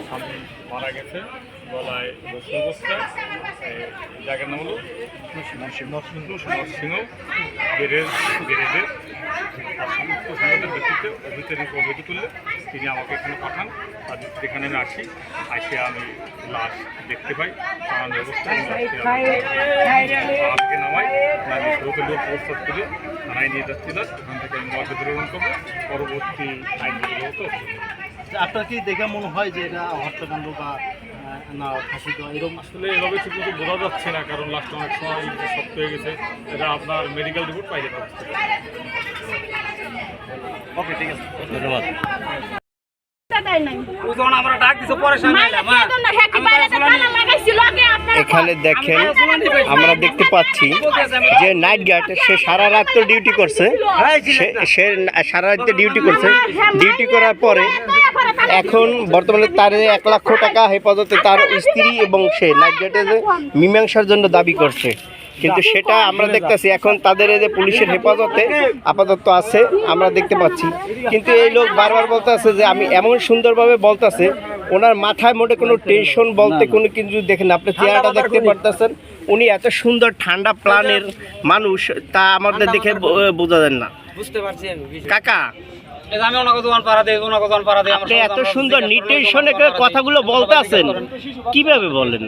স্বামী মারা গেছে, গলায় অবস্থা, জায়গার নাম হলো নরসিংহ গ্যারেজের সমস্ত সংবাদের ভিত্তিতে অভিযোগ করলে তিনি আমাকে এখানে পাঠান। আর যেখানে আমি আসি আমি লাশ দেখতে পাই নানান ব্যবস্থা আজকে নামাই আমি সৌকলীয় প্রস্তাব করে থানায় নিয়ে যাচ্ছিলাম। ওখান থেকে আমি মর্যাদা গ্রহণ করবো, পরবর্তী আইনগত ব্যবস্থা। আপনার কি দেখে মনে হয় যে এটা হত্যাকাণ্ড বা না ফাঁসি দেওয়া এরকম? আসলে এভাবে ঠিক মতো বোঝা যাচ্ছে না, কারণ লাস্টে অনেক সময় শক্ত হয়ে গেছে। এটা আপনার মেডিকেল রিপোর্ট পাইতে পারছে। ওকে, ঠিক আছে, ধন্যবাদ। এখানে দেখেন আমরা দেখতে পাচ্ছি যে নাইট গার্ড সে সারা রাত তো ডিউটি করছে, সে সারা রাত ডিউটি করছে। ডিউটি করার পরে এখন বর্তমানে তার 1 লক্ষ টাকা হেফাজতে তার স্ত্রী এবং সে নাইট গার্ডের মীমাংসার জন্য দাবি করছে, কিন্তু সেটা আমরা দেখতেছি এখন তাদের এই যে পুলিশের হেফাজতে আপাতত আছে আমরা দেখতে পাচ্ছি। কিন্তু এই লোক বারবার বলতেছে যে আমি এমন সুন্দরভাবে বলতেছে, ওনার মাথায় মোটে কোনো টেনশন বলতে কোনো কিছু দেখেন। আপনি চেহারাটা দেখতে পারতেছেন, উনি এত সুন্দর ঠান্ডা প্ল্যানের মানুষ তা আমাদের দেখে বোঝা যায় না। বুঝতে পারছেন কাকা, আমি ওনাকে দোকান পাড়া দেই, ওনাকে দোকান পাড়া দেই। আপনি এত সুন্দর নিটেশনে কথাগুলো বলতে আছেন, কিভাবে বলেন?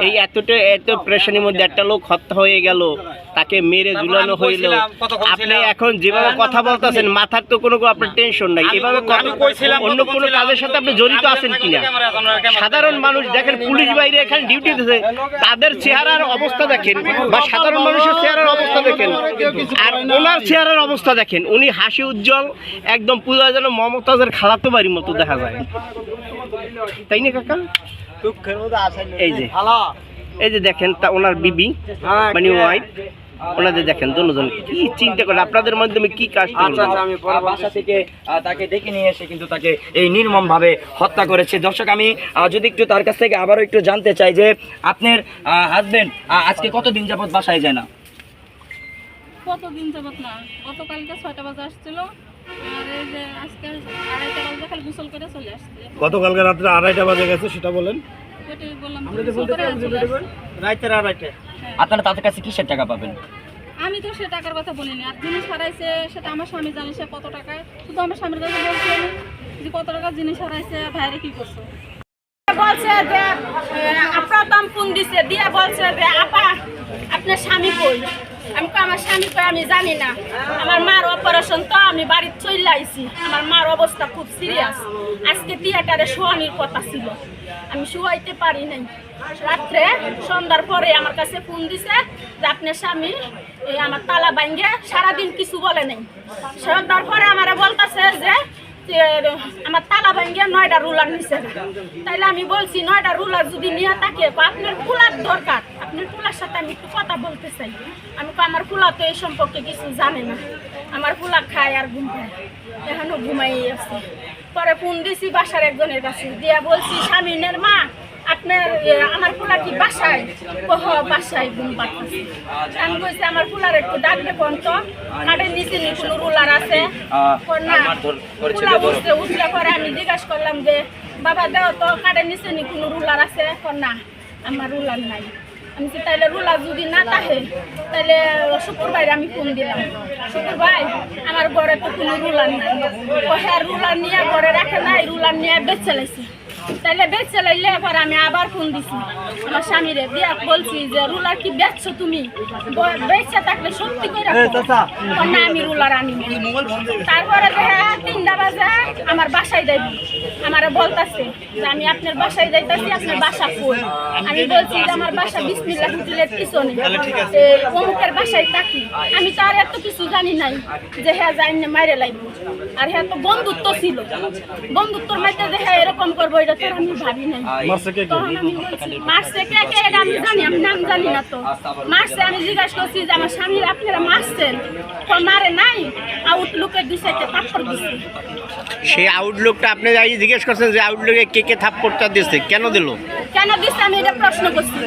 এই এত প্রেশানির মধ্যে একটা লোক হত্যা হয়ে গেল, তাকে মেরে ঝুলানো হইল, আপনি এখন যেভাবে কথা বলতেছেন মাথার তো কোনো আপনার টেনশন নাই। এভাবে অন্য কোনো কাজের সাথে আপনি জড়িত আছেন কিনা? সাধারণ মানুষ দেখেন, পুলিশ বাইরে এখানে ডিউটি দিতেছে, তাদের চেহারার অবস্থা দেখেন বা সাধারণ মানুষের চেহারার অবস্থা দেখেন, আর ওনার চেহারার অবস্থা দেখেন। উনি হাসি উজ্জ্বল, একদম পুরো যেন মমতাজের খালাতো বাড়ির মতো দেখা যায়, তাই না কাকা? এই যে দেখেন তা ওনার বিবি মানে ওয়াইফ, ওনাদের দেখেন দুজন কি চিন্তা করে আপনাদের মাধ্যমে কি কাজ। আমি বাসা থেকে তাকে ডেকে নিয়ে এসে কিন্তু তাকে এই নির্মম ভাবে হত্যা করেছে। দর্শক, আমি যদি একটু তার কাছ থেকে আবারও একটু জানতে চাই যে আপনার হাজবেন্ড আজকে কতদিন যাবত বাসায় যায় না? কতদিন যাবত না, গতকালকে 6টা বাজে আসছিল, আর এই যে আজকে 2:30 বাজে খালি গোসল করে চলে আসছে। গতকালকে রাত্রে 2:30 বাজে গেছে সেটা বলেন? ওইটাই বললাম, রাতের 2:30। আপনারা তাদের কাছে কিসের টাকা পাবেন? আমি তো সে টাকার কথা বলিনি, আর জিনিস হারাইছে সেটা আমার স্বামী জানে সে কত টাকায়। শুধু আমার স্বামীর কাছে বলছি আমি যে কত টাকা জিনিস হারাইছে, ভাইরে কি করছো। বলছে যে আপনার দাম ফোন দিছে, দিয়া বলছে যে আপা আপনার স্বামী কই? আমি আমার স্বামী কই আমি জানি না, আমার মার অপারেশন তো আমি বাড়িতে চলে আইছি, আমার মার অবস্থা খুব সিরিয়াস। আজকে থিয়েটারে শোয়ানোর কথা ছিল, আমি শোয়াইতে পারি নাই। রাত্রে সন্ধ্যার পরে আমার কাছে ফোন দিছে যে আপনার স্বামী আমার তালা ভাঙে সারাদিন কিছু বলে নাই। সন্ধ্যার পরে আমার বলতেছে যে আমার তালা ভাঙিয়ে 9টা রুলার নিছে। তাইলে আমি বলছি 9টা রুলার যদি নিয়ে থাকে, আপনার কুলার দরকার, আপনার কুলার সাথে আমি একটু কথা বলতে চাই। আমি আমার কুলা তো এই সম্পর্কে কিছু জানে না, আমার কুলা খায় আর ঘুম পায়, এখনো ঘুমাই আছে। পরে ফোন দিছি বাসার একজনের কাছে, দিয়া বলছি স্বামীনের মা আপনার আমার ফুলা কি বাসায়? বাসায় ঘুম পাচ্ছে। আমি বলছি আমার ফুলার একটু ডাকবে কোন তো, কাঠের নিচে কোনো রুলার আছে না? ফুলা উঠছে, উঠলে পরে আমি জিজ্ঞাসা করলাম যে বাবা দেও তো কাঠের নিচে কোনো রুলার আছে? না, আমার রুলার নাই। আমি তাইলে রুলার যদি না থাকে তাহলে শুক্রবার আমি ফোন দিলাম, শুক্রবার আমার ঘরে তো কোনো রুলার নাই। ও হ্যাঁ, রুলার নিয়ে ঘরে রাখে নাই, রুলার নিয়ে বেচে লাইছে। তাইলে বেচে লাইলে এবার আমি আবার ফোন দিছি আমার স্বামীরে, দিয়া বলছি যে রুলার কি বেচছো তুমি? বেচে থাকলে সত্যি করে না আমি রুলার আনি। তারপরে 3টা বাজে আমার বাসায় যাইব, আমার বলতেছে যে আমি আপনার বাসায় যাইতেছি, আপনার বাসা কই? আমি বলছি যে আমার বাসা বিসমিল্লাহ হোটেলের পিছনে, অমুকের বাসায় থাকি। আমি তো আর এত কিছু জানি নাই যে হ্যাঁ যাই না মাইরে লাগবো। আর হ্যাঁ তো বন্ধুত্ব ছিল, বন্ধুত্বর মাইতে যে হ্যাঁ এরকম করবো এটা তো আমি ভাবি নাই। মারছে কে কে এটা আমি জানি, আমি নাম জানি না তো। মারছে, আমি জিজ্ঞাসা করছি যে আমার স্বামী আপনারা মারছেন? তো মারে নাই, আউটলুকের দিছে থাপ্পড় দিছে। সেই আউটলুকটা আপনি জিজ্ঞেস করছেন যে আউটলুকে কে কে থাপ্পড়টা দিচ্ছে, কেন দিল? কেন দিচ্ছে আমি এটা প্রশ্ন করছি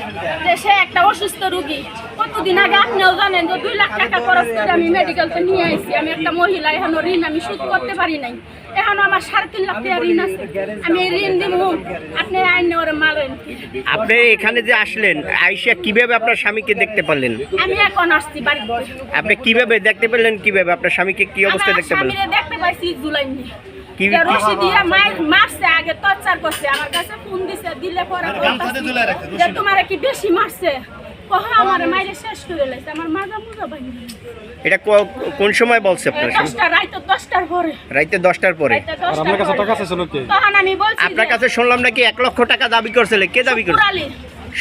যে সে একটা অসুস্থ রোগী। কতদিন আগে আপনিও জানেন যে 2 লাখ টাকা খরচ করে আমি মেডিকেলতে নিয়ে আইছি। আমি একটা মহিলা, এখনো ঋণ আমি শোধ করতে পারি নাই, এখনো আমার 3.5 লাখ টাকা ঋণ আছে। আমি এই ঋণ দিব আপনি আইন ওরে মারেন। আপনি এখানে যে আসলেন আইসা কিভাবে আপনার স্বামীকে দেখতে পারলেন? আমি এখন আসছি বাড়িতে। আপনি কিভাবে দেখতে পেলেন? কিভাবে আপনার স্বামীকে কি অবস্থায় দেখতে পেলেন? আমি দেখতে পাইছি জুলাইনি। কি রশি দিয়ে মারছে, আগে টর্চার করছে, আমার কাছে ফোন দিছে, দিলে পরে যে তোমার কি বেশি মারছে, কহ আমার মাইরে শেষ করে লাইছে, আমার মাজা মুজা ভাঙি। এটা কোন সময় বলছে আপনার স্বামী? 10টা রাইতে 10টার পরে। রাইতে 10টার পরে। আপনার কাছে টাকা আছে কি? তখন আমি বলছি আপনার কাছে শুনলাম নাকি 1 লক্ষ টাকা দাবি করছিল। কে দাবি করছে?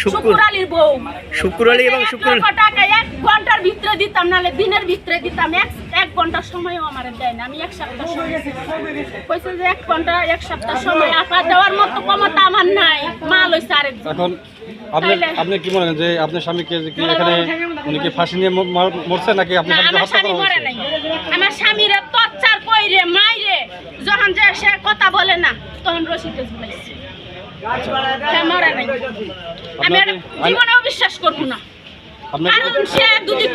শুকুরালির বউ। শুকুরালি এবং 1 লক্ষ টাকা 1 ঘন্টার ভিতরে দিতাম, নালে দিনের ভিতরে দিতাম। 1 ঘন্টার সময়ও আমার দেয় না। আমি 1 সপ্তাহ সময় কইছে যে 1 ঘন্টা 1 সপ্তাহ সময় আপা দেওয়ার মতো ক্ষমতা আমার নাই। মাল হইছে আরেকজন। এখন আপনি কি মনে করেন যে আপনার স্বামীকে কি এখানে উনি কি ফাঁসি নিয়ে মরছে নাকি আপনার স্বামীকে আমার হত্যা স্বামী করা মরে হয়েছে? নাই। আমার স্বামীরে টর্চার কইরে মাইরে যখন যে সে কথা বলে না তখন রশিদে ঝুলাইছে। হ্যাঁ, মরে নাই। আমি আর জীবনেও বিশ্বাস করব না। আপনি কারণ সে যদি